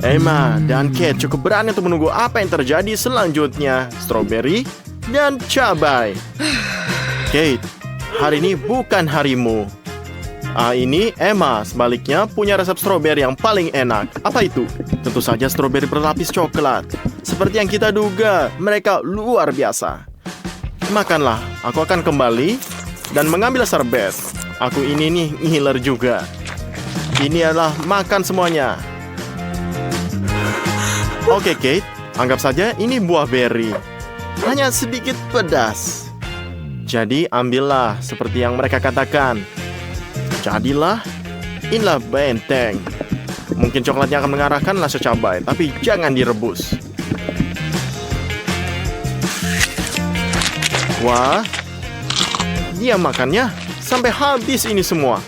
Emma dan Kate cukup berani untuk menunggu apa yang terjadi selanjutnya. Strawberry dan cabai. Kate, hari ini bukan harimu. Ini Emma sebaliknya punya resep strawberry yang paling enak. Apa itu? Tentu saja strawberry berlapis coklat. Seperti yang kita duga, mereka luar biasa. Makanlah, aku akan kembali dan mengambil serbet. Aku ini nih ngiler juga. Ini adalah makan semuanya. Oke Kate, anggap saja ini buah beri. Hanya sedikit pedas. Jadi ambillah seperti yang mereka katakan. Jadilah, inilah benteng. Mungkin coklatnya akan mengarahkan rasa cabai, tapi jangan direbus. Wah, dia makannya sampai habis ini semua.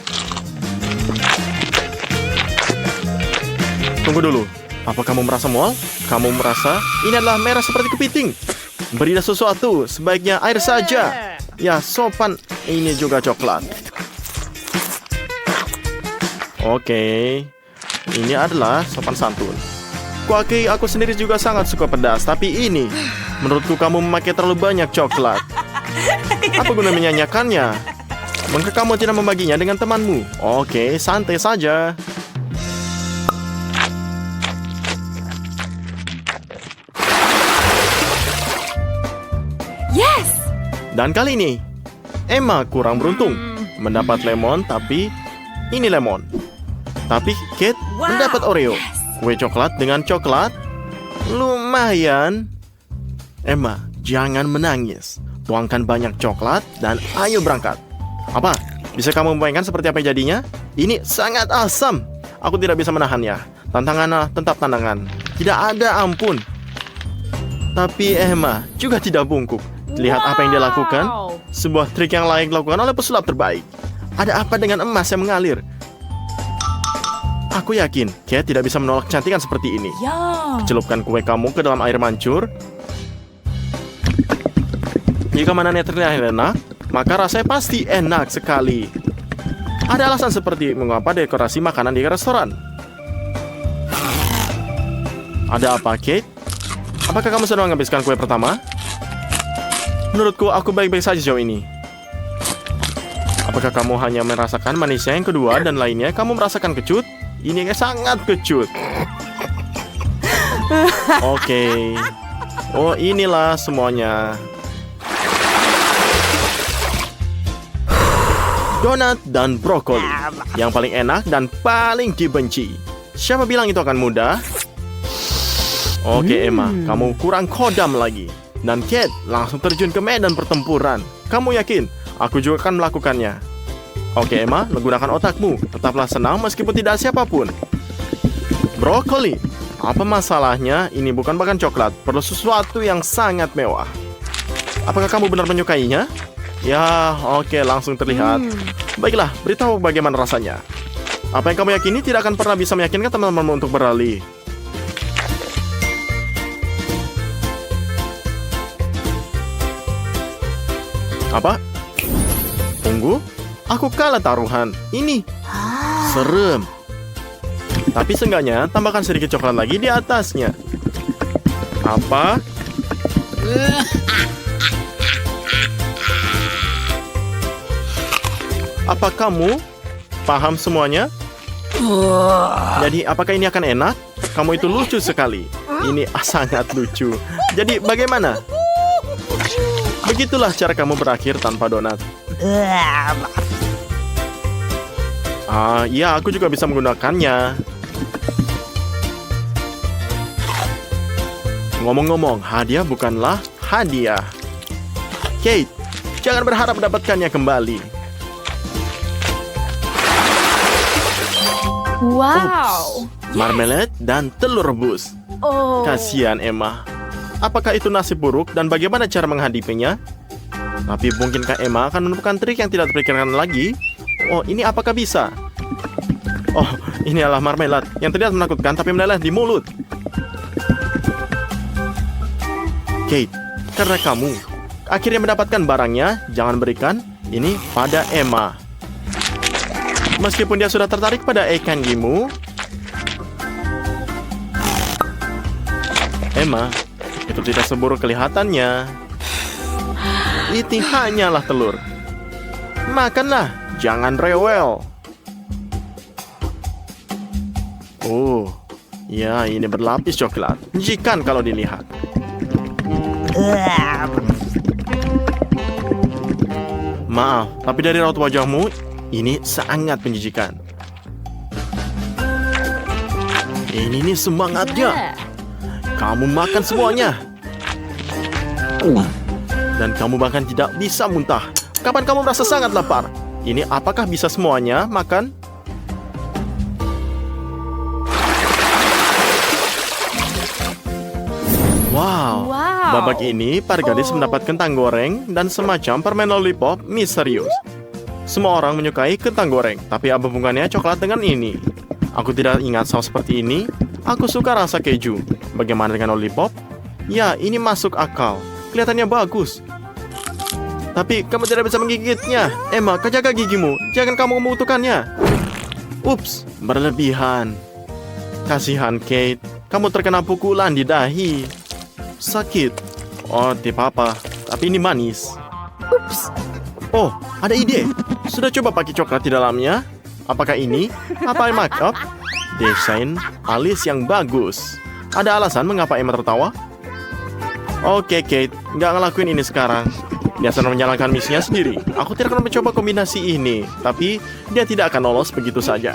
Tunggu dulu, apa kamu merasa mual? Kamu merasa ini adalah merah seperti kepiting? Berilah sesuatu, sebaiknya air saja. Ya, sopan, ini juga coklat. Oke, ini adalah sopan santun. Kuaki, aku sendiri juga sangat suka pedas, tapi ini, menurutku kamu memakai terlalu banyak coklat. Apa guna menyanyikannya? Mengapa kamu tidak membaginya dengan temanmu? Oke, santai saja. Yes! Dan kali ini, Emma kurang beruntung. Mendapat lemon, tapi ini lemon. Tapi Kate mendapat Oreo. Kue coklat dengan coklat. Lumayan. Emma, jangan menangis. Tuangkan banyak coklat dan ayo berangkat. Apa? Bisa kamu membayangkan seperti apa jadinya? Ini sangat asam. Aku tidak bisa menahannya. Tantangannya tetap tantangan. Tidak ada ampun. Tapi Emma juga tidak bungkuk. Lihat apa yang dia lakukan. Sebuah trik yang layak dilakukan oleh pesulap terbaik. Ada apa dengan emas yang mengalir? Aku yakin Kate tidak bisa menolak kecantikan seperti ini. Celupkan kue kamu ke dalam air mancur. Jika manannya terlihat enak, maka rasanya pasti enak sekali. Ada alasan seperti mengapa dekorasi makanan di restoran. Ada apa, Kate? Apakah kamu sedang menghabiskan kue pertama? Menurutku, aku baik-baik saja sejauh ini. Apakah kamu hanya merasakan manisnya yang kedua dan lainnya kamu merasakan kecut? Ini sangat kecut. Oke. Oh, inilah semuanya. Donat dan brokoli. Yang paling enak dan paling dibenci. Siapa bilang itu akan mudah? Oke, Emma, kamu kurang kodam lagi. Dan Kate langsung terjun ke medan pertempuran. Kamu yakin? Aku juga akan melakukannya. Oke, Emma, menggunakan otakmu. Tetaplah senang meskipun tidak siapapun. Brokoli. Apa masalahnya? Ini bukan bahkan coklat. Perlu sesuatu yang sangat mewah. Apakah kamu benar menyukainya? Ya, oke, langsung terlihat. Baiklah, beritahu bagaimana rasanya. Apa yang kamu yakini tidak akan pernah bisa meyakinkan teman-temanmu untuk beralih. Apa? Tunggu. Aku kalah taruhan. Ini serem. Tapi seenggaknya tambahkan sedikit coklat lagi di atasnya. Apa? Apa kamu paham semuanya? Jadi apakah ini akan enak? Kamu itu lucu sekali. Ini sangat lucu. Jadi bagaimana? Begitulah cara kamu berakhir tanpa donat. Iya, aku juga bisa menggunakannya. Ngomong-ngomong, hadiah bukanlah hadiah. Kate, jangan berharap mendapatkannya kembali. Wow. Marmalade dan telur rebus. Oh. Kasihan Emma. Apakah itu nasib buruk dan bagaimana cara menghadapinya? Tapi mungkinkah Emma akan menemukan trik yang tidak terpikirkan lagi? Oh, ini apakah bisa? Oh, ini adalah marmelade yang terlihat menakutkan tapi meleleh di mulut. Kate, karena kamu akhirnya mendapatkan barangnya, jangan berikan ini pada Emma. Meskipun dia sudah tertarik pada ikan gimu, Emma, itu tidak seburuk kelihatannya. Itu hanyalah telur. Makanlah, jangan rewel. Oh, ya ini berlapis coklat. Menjijikan kalau dilihat. Maaf, tapi dari raut wajahmu, ini sangat menjijikan. Ini nih semangatnya. Kamu makan semuanya. Dan kamu bahkan tidak bisa muntah. Kapan kamu merasa sangat lapar? Ini apakah bisa semuanya makan? Wow. Babak ini, para gadis mendapat kentang goreng dan semacam permen lollipop misterius. Semua orang menyukai kentang goreng, tapi apa hubungannya coklat dengan ini? Aku tidak ingat saus seperti ini. Aku suka rasa keju. Bagaimana dengan lollipop? Ya, ini masuk akal. Kelihatannya bagus. Tapi kamu tidak bisa menggigitnya. Emma, jaga gigimu. Jangan kamu membutuhkannya. Ups, berlebihan. Kasihan Kate. Kamu terkena pukulan di dahi. Sakit. Oh, tidak apa. Tapi ini manis. Ups. Oh, ada ide. Sudah coba pakai coklat di dalamnya? Apakah ini? Apa make up? Desain alis yang bagus. Ada alasan mengapa Emma tertawa? Oke, Kate. Nggak ngelakuin ini sekarang. Dia sedang menjalankan misinya sendiri. Aku tidak akan mencoba kombinasi ini. Tapi dia tidak akan lolos begitu saja.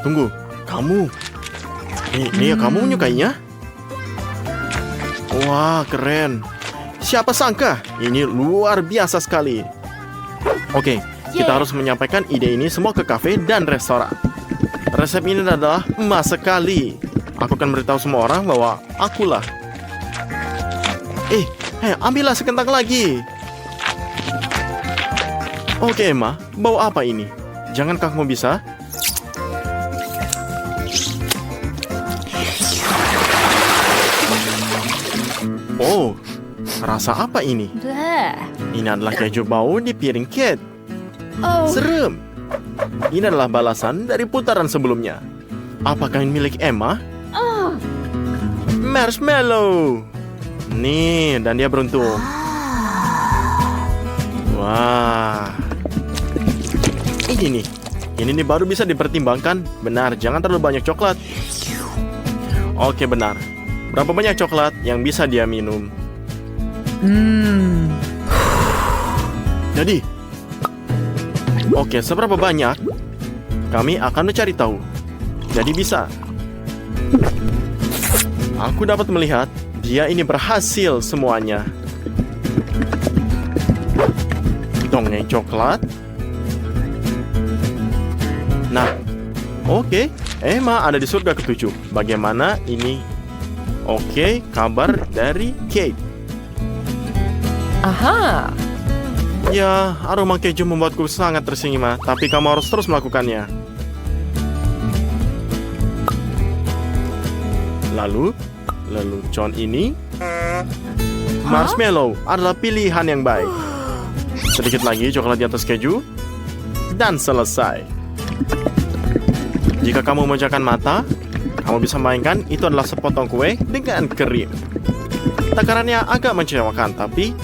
Tunggu. Kamu. Ini kamu menyukainya? Wah, keren. Siapa sangka? Ini luar biasa sekali. Oke, kita harus menyampaikan ide ini semua ke kafe dan restoran. Resep ini adalah emas sekali. Aku akan beritahu semua orang bahwa akulah. Ambillah sekentang lagi. Oke, Emma, bawa apa ini? Jangankah kamu bisa? Oh, rasa apa ini? Ini adalah keju bau di piring Kate. Serem. Ini adalah balasan dari putaran sebelumnya. Apakah ini milik Emma? Marshmallow. Nih, dan dia beruntung. Wah. Ini nih baru bisa dipertimbangkan. Benar, jangan terlalu banyak coklat. Oke, benar. Berapa banyak coklat yang bisa dia minum? Jadi, oke, seberapa banyak? Kami akan mencari tahu. Jadi bisa. Aku dapat melihat dia ini berhasil semuanya. Dongeng coklat. Nah, oke. Emma ada di surga ketujuh. Bagaimana ini? Oke, kabar dari Kate. Aha. Ya, aroma keju membuatku sangat tersinggung, tapi kamu harus terus melakukannya. Lalu John ini marshmallow adalah pilihan yang baik. Sedikit lagi coklat di atas keju dan selesai. Jika kamu memejamkan mata, kamu bisa mainkan itu adalah sepotong kue dengan krim. Takarannya agak mengecewakan, tapi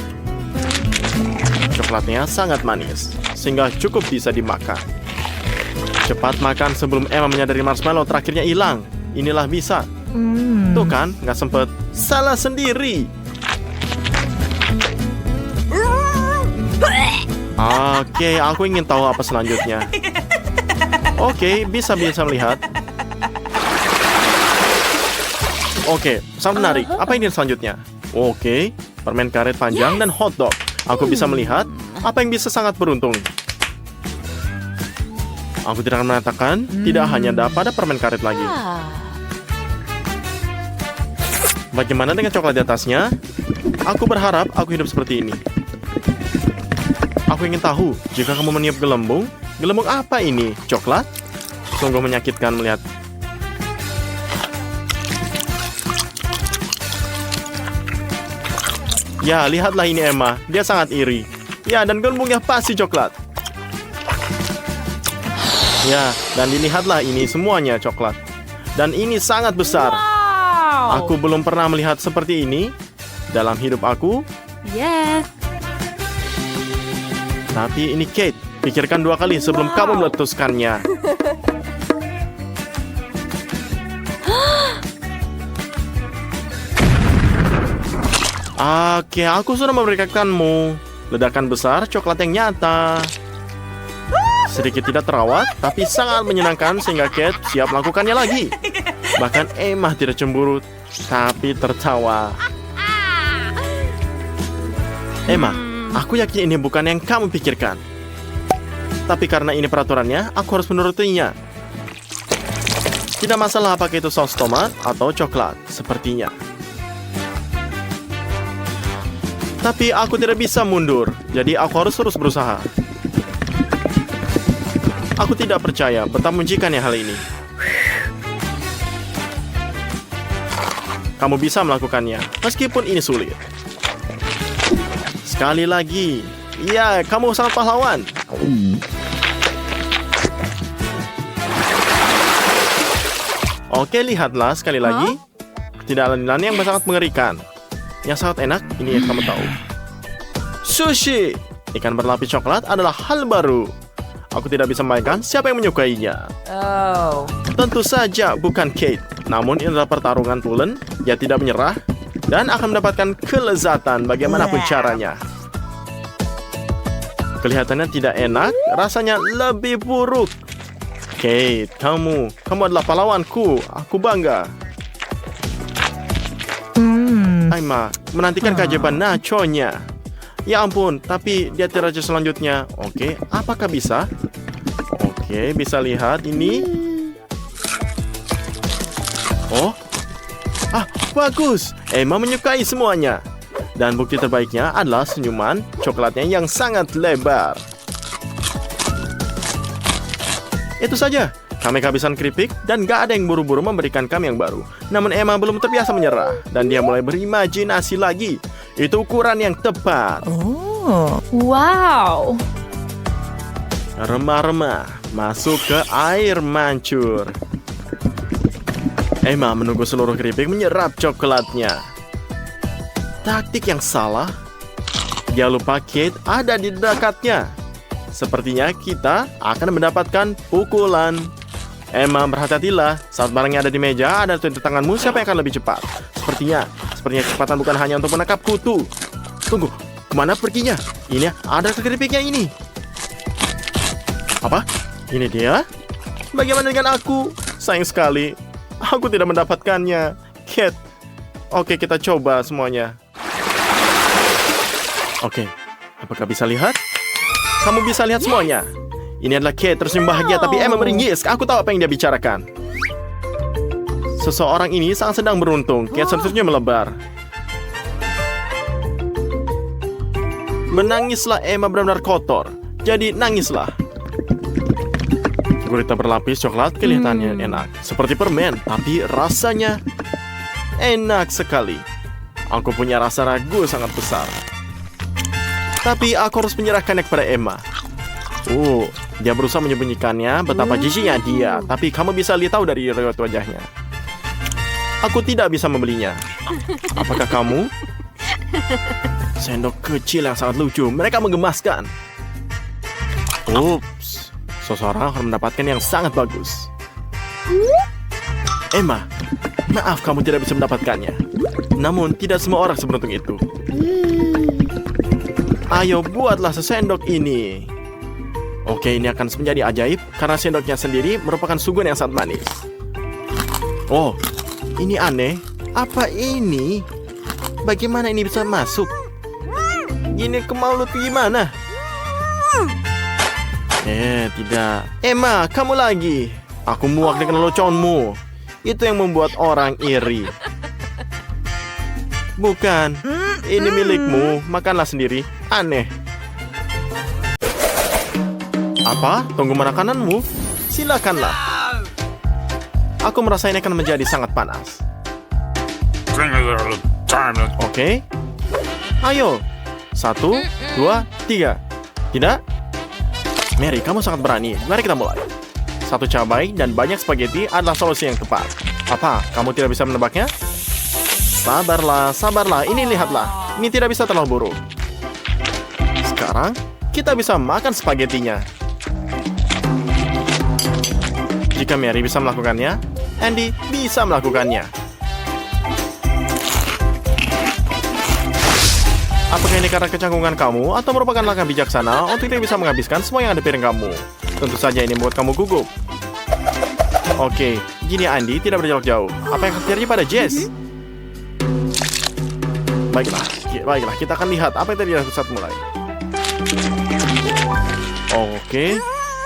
coklatnya sangat manis, sehingga cukup bisa dimakan. Cepat makan sebelum Emma menyadari marshmallow terakhirnya hilang. Inilah bisa. Tuh kan, nggak sempet. Salah sendiri. Oke, aku ingin tahu apa selanjutnya. Oke, bisa melihat. Oke, sangat menarik. Apa ini selanjutnya? Oke, permen karet panjang dan hotdog. Aku bisa melihat apa yang bisa sangat beruntung. Aku tidak akan mengatakan tidak hanya pada permen karet lagi. Bagaimana dengan coklat di atasnya? Aku berharap aku hidup seperti ini. Aku ingin tahu, jika kamu meniup gelembung apa ini? Coklat? Sungguh menyakitkan melihat. Ya, lihatlah ini Emma. Dia sangat iri. Ya, dan gelembungnya pasti coklat. Ya, dan dilihatlah ini semuanya coklat. Dan ini sangat besar. Aku belum pernah melihat seperti ini dalam hidup aku. Yeah. Tapi ini Kate, pikirkan 2 kali sebelum kamu meletuskannya. Oke, aku sudah memberikanmu ledakan besar coklat yang nyata. Sedikit tidak terawat, tapi sangat menyenangkan sehingga Kate siap melakukannya lagi. Bahkan Emma tidak cemburu, tapi tertawa. Emma, aku yakin ini bukan yang kamu pikirkan. Tapi karena ini peraturannya, aku harus menurutinya. Tidak masalah apakah itu saus tomat atau coklat, sepertinya. Tapi aku tidak bisa mundur, jadi aku harus terus berusaha. Aku tidak percaya betapa menjijikannya hal ini. Kamu bisa melakukannya, meskipun ini sulit. Sekali lagi. Ya, kamu sangat pahlawan. Oke, lihatlah sekali lagi. Tidak ada nilai yang sangat mengerikan. Yang sangat enak, ini yang kamu tahu. Sushi! Ikan berlapis coklat adalah hal baru. Aku tidak bisa membayangkan siapa yang menyukainya. Oh. Tentu saja bukan Kate. Namun ini adalah pertarungan Pulen. Dia tidak menyerah dan akan mendapatkan kelezatan bagaimanapun caranya. Kelihatannya tidak enak, rasanya lebih buruk. Kate, kamu adalah pahlawanku. Aku bangga. Emma menantikan keajaiban nachonya. Ya ampun, tapi dia tidak selanjutnya. Oke, apakah bisa? Oke, bisa lihat ini. Oh, bagus. Emma menyukai semuanya. Dan bukti terbaiknya adalah senyuman coklatnya yang sangat lebar. Itu saja. Kami kehabisan keripik dan gak ada yang buru-buru memberikan kami yang baru. Namun Emma belum terbiasa menyerah dan dia mulai berimajinasi lagi. Itu ukuran yang tepat. Oh, wow. Remah-remah masuk ke air mancur. Emma menunggu seluruh keripik menyerap coklatnya. Taktik yang salah. Dia lupa Kate ada di dekatnya. Sepertinya kita akan mendapatkan pukulan. Emma, berhati-hatilah. Saat barangnya ada di meja, ada di tanganmu, siapa yang akan lebih cepat? Sepertinya kecepatan bukan hanya untuk menangkap kutu. Tunggu, kemana perginya? Ini ada keripiknya ini. Apa? Ini dia? Bagaimana dengan aku? Sayang sekali, aku tidak mendapatkannya. Kate. Oke, kita coba semuanya. Oke, apakah bisa lihat? Kamu bisa lihat semuanya. Ini adalah Kate tersenyum bahagia, tapi Emma meringis. Aku tahu apa yang dia bicarakan. Seseorang ini sangat sedang beruntung. Kate seterusnya melebar. Menangislah Emma benar-benar kotor. Jadi nangislah. Gurita berlapis coklat kelihatannya enak. Seperti permen, tapi rasanya enak sekali. Aku punya rasa ragu sangat besar. Tapi aku harus menyerahkannya kepada Emma. Dia berusaha menyembunyikannya betapa jijiknya dia. Tapi kamu bisa lihat tahu dari raut wajahnya. Aku tidak bisa membelinya. Apakah kamu? Sendok kecil yang sangat lucu. Mereka menggemaskan. Ups. Seseorang akan mendapatkan yang sangat bagus. Emma, maaf kamu tidak bisa mendapatkannya. Namun tidak semua orang seberuntung itu. Ayo buatlah sesendok ini. Oke, ini akan menjadi ajaib karena sendoknya sendiri merupakan suguhan yang sangat manis. Oh, ini aneh. Apa ini? Bagaimana ini bisa masuk? Gini ke mulut gimana? Tidak. Emma, kamu lagi. Aku muak dengan leluconmu. Itu yang membuat orang iri. Bukan. Ini milikmu. Makanlah sendiri. Aneh. Apa? Tunggu makananmu? Silakanlah. Aku merasa ini akan menjadi sangat panas. Oke. Ayo. 1, 2, 3. Tidak? Mary, kamu sangat berani. Mari kita mulai. 1 cabai dan banyak spaghetti adalah solusi yang tepat. Apa? Kamu tidak bisa menebaknya? Sabarlah, sabarlah. Ini lihatlah. Ini tidak bisa terlalu buruk. Sekarang, kita bisa makan spagettinya. Jika Mary bisa melakukannya, Andy bisa melakukannya. Apakah ini karena kecanggungan kamu atau merupakan langkah bijaksana untuk tidak bisa menghabiskan semua yang ada di piring kamu? Tentu saja ini membuat kamu gugup. Oke, gini Andy tidak berjarak jauh. Apa yang terjadi pada Jess? Baiklah, kita akan lihat apa yang terjadi saat mulai. Oke,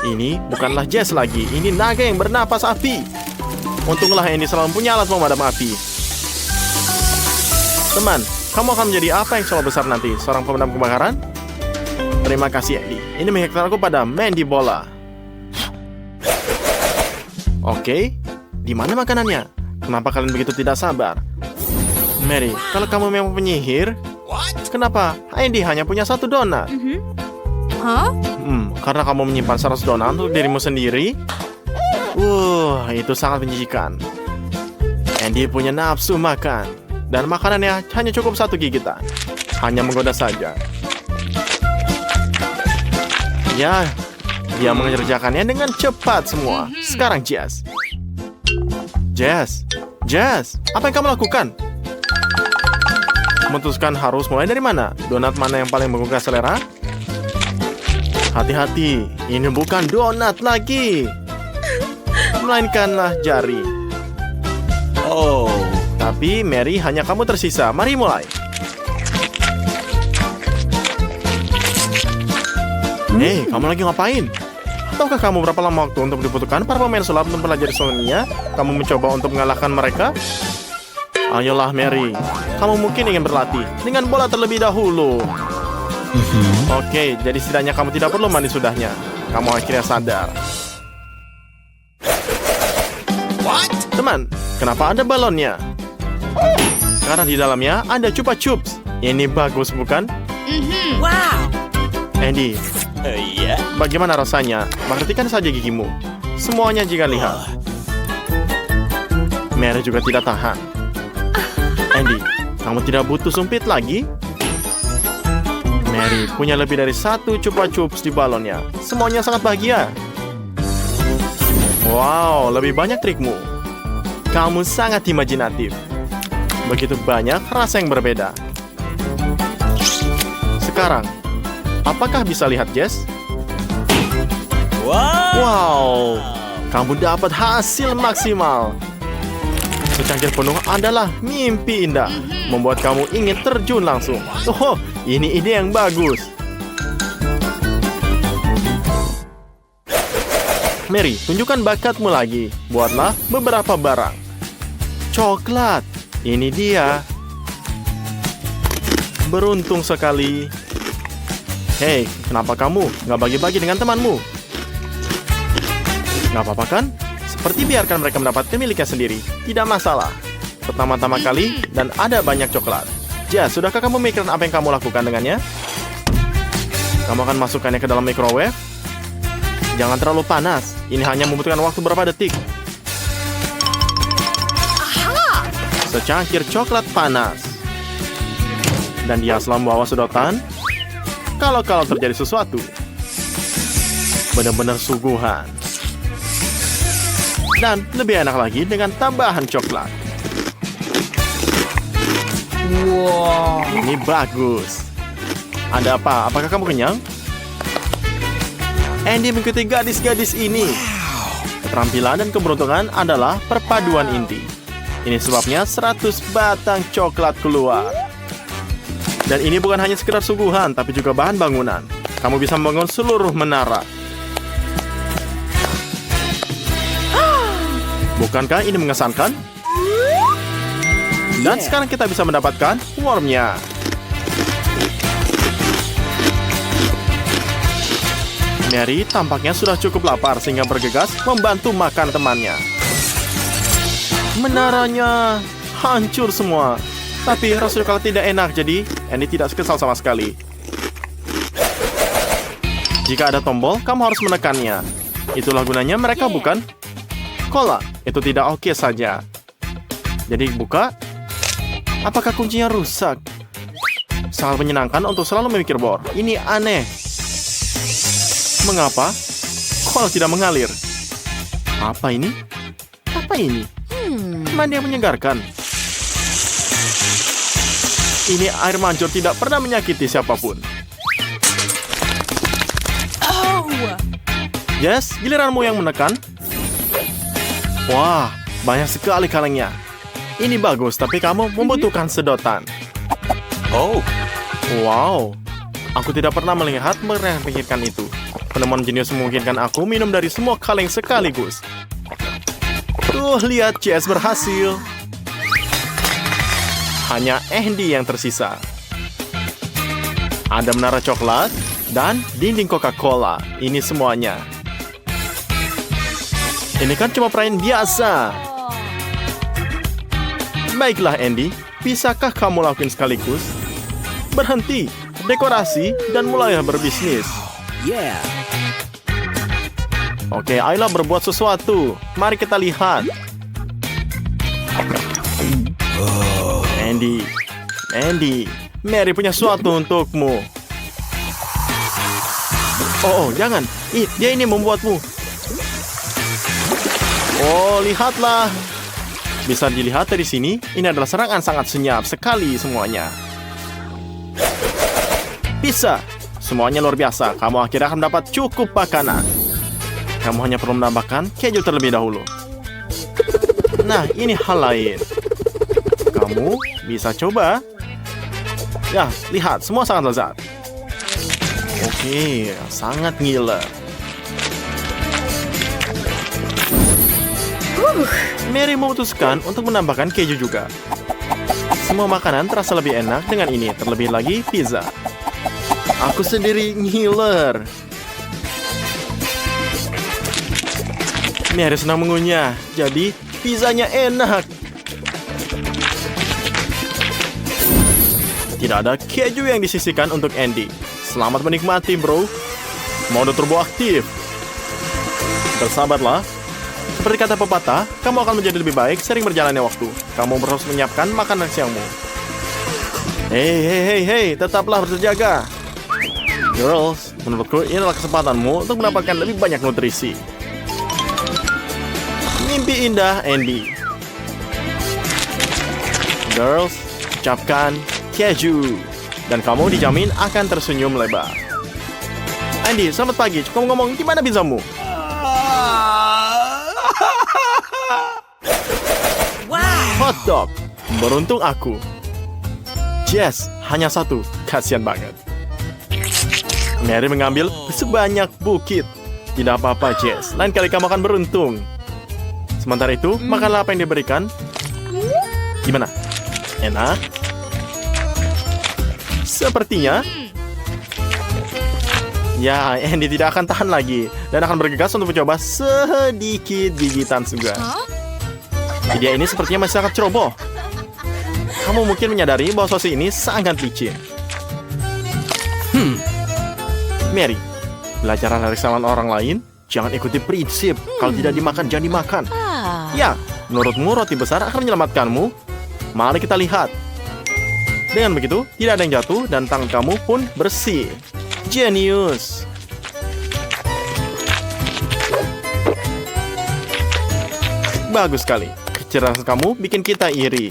ini bukanlah Jess lagi. Ini naga yang bernapas api. Untunglah Andy selalu punya alat pemadam api. Teman, kamu akan menjadi apa yang selalu besar nanti? Seorang pemadam kebakaran? Terima kasih Andy. Ini mengingatkan aku pada Mandy Bola. Oke, di mana makanannya? Kenapa kalian begitu tidak sabar? Mary, kalau kamu memang penyihir, kenapa Andy hanya punya 1 donat? Huh? Karena kamu menyimpan 100 donat untuk dirimu sendiri? Itu sangat menjijikan. Andy punya nafsu makan, dan makanannya hanya cukup 1 gigitan. Hanya menggoda saja. Ya, dia mengerjakannya dengan cepat semua. Sekarang Jess, apa yang kamu lakukan? Memutuskan harus mulai dari mana? Donat mana yang paling menggugah selera? Hati-hati, ini bukan donat lagi, melainkanlah jari. Oh, tapi Mary, hanya kamu tersisa. Mari mulai. Hei, kamu lagi ngapain? Tahukah kamu berapa lama waktu untuk dibutuhkan para pemain sulap untuk mempelajari sulapnya? Kamu mencoba untuk mengalahkan mereka? Ayolah Mary, kamu mungkin ingin berlatih dengan bola terlebih dahulu. Oke, jadi setidaknya kamu tidak perlu mandi sudahnya. Kamu akhirnya sadar. Teman, kenapa ada balonnya? Karena di dalamnya ada Chupa Chups. Ini bagus, bukan? Wow. Andy, bagaimana rasanya? Perhatikan saja gigimu. Semuanya jika lihat. Mary juga tidak tahan. Andy, kamu tidak butuh sumpit lagi? Mary punya lebih dari 1 Chupa Chups di balonnya. Semuanya sangat bahagia. Wow, lebih banyak trikmu. Kamu sangat imajinatif. Begitu banyak rasa yang berbeda. Sekarang, apakah bisa lihat Jess? Wow, kamu dapat hasil maksimal. Secangkir penuh adalah mimpi indah, membuat kamu ingin terjun langsung. Oh, ini ide yang bagus. Mary, tunjukkan bakatmu lagi. Buatlah beberapa barang. Coklat, ini dia. Beruntung sekali. Hei, kenapa kamu nggak bagi-bagi dengan temanmu? Nggak apa-apa kan? Seperti biarkan mereka mendapatkan miliknya sendiri. Tidak masalah. Pertama-tama kali, dan ada banyak coklat. Jess, sudahkah kamu memikirkan apa yang kamu lakukan dengannya? Kamu akan masukkannya ke dalam microwave? Jangan terlalu panas. Ini hanya membutuhkan waktu beberapa detik. Secangkir coklat panas. Dan dia selalu membawa sedotan. Kalau terjadi sesuatu. Benar-benar suguhan. Dan lebih enak lagi dengan tambahan coklat. Wow. Ini bagus. Ada apa? Apakah kamu kenyang? Andy mengikuti gadis-gadis ini. Keterampilan dan keberuntungan adalah perpaduan inti. Ini sebabnya 100 batang coklat keluar. Dan ini bukan hanya sekedar suguhan, tapi juga bahan bangunan. Kamu bisa membangun seluruh menara. Bukankah ini mengesankan? Dan sekarang kita bisa mendapatkan wormnya. Mary tampaknya sudah cukup lapar sehingga bergegas membantu makan temannya. Menaranya hancur semua. Tapi rasanya kalau tidak enak, jadi Andy tidak kesal sama sekali. Jika ada tombol, kamu harus menekannya. Itulah gunanya mereka, bukan? Cola, itu tidak oke saja. Jadi buka. Apakah kuncinya rusak? Sangat menyenangkan untuk selalu memikir bor. Ini aneh. Mengapa? Kol tidak mengalir. Apa ini? Apa ini? Mandi yang menyegarkan. Ini air mancur tidak pernah menyakiti siapapun. Oh. Yes, giliranmu yang menekan. Wah, banyak sekali kalengnya. Ini bagus, tapi kamu membutuhkan sedotan. Oh, Wow, aku tidak pernah melihat mereka pikirkan itu. Penemuan jenius memungkinkan aku minum dari semua kaleng sekaligus. Tuh, lihat, Jess berhasil. Hanya Andy yang tersisa. Ada menara coklat dan dinding Coca-Cola. Ini semuanya. Ini kan cuma perayaan biasa. Baiklah, Andy. Bisakah kamu lakuin sekaligus? Berhenti, dekorasi, dan mulailah berbisnis. yeah. Oke, ayolah berbuat sesuatu. Mari kita lihat. Andy, Mary punya sesuatu untukmu. Oh, jangan. Dia ini membuatmu. Oh, lihatlah. Bisa dilihat dari sini, ini adalah serangan sangat senyap sekali semuanya. Bisa. Semuanya luar biasa. Kamu akhirnya akan mendapat cukup makanan. Kamu hanya perlu menambahkan keju terlebih dahulu. Nah, ini hal lain. Kamu bisa coba. Ya, lihat. Semua sangat lezat. Oke, sangat ngiler. Mary memutuskan untuk menambahkan keju juga. Semua makanan terasa lebih enak dengan ini, terlebih lagi pizza. Aku sendiri ngiler. Mary senang mengunyah, jadi pizzanya enak. Tidak ada keju yang disisihkan untuk Andy. Selamat menikmati, bro. Mode turbo aktif. Bersabarlah. Seperti kata pepatah, kamu akan menjadi lebih baik sering berjalannya waktu. Kamu harus menyiapkan makanan siangmu. Hei, tetaplah berjaga. Girls, menurutku ini adalah kesempatanmu untuk mendapatkan lebih banyak nutrisi. Mimpi indah, Andy. Girls, ucapkan keju. Dan kamu dijamin akan tersenyum lebar. Andy, selamat pagi. Cukup ngomong, gimana pizzamu? Hotdog. Beruntung aku. Jess, hanya satu. Kasian banget. Mary mengambil sebanyak bukit. Tidak apa-apa, Jess. Lain kali kamu akan beruntung. Sementara itu, makanlah apa yang diberikan. Gimana? Enak? Sepertinya. Ya, Andy tidak akan tahan lagi. Dan akan bergegas untuk mencoba sedikit gigitan juga. Ide ini sepertinya masih sangat ceroboh. Kamu mungkin menyadari bahwa sosis ini sangat licin. Mary, belajar dari kesalahan orang lain. Jangan ikuti prinsip. Kalau tidak dimakan, jangan dimakan. Ya, menurutmu roti besar akan menyelamatkanmu? Mari kita lihat. Dengan begitu, tidak ada yang jatuh dan tangan kamu pun bersih. Jenius. Bagus sekali. Kecerdasan kamu bikin kita iri.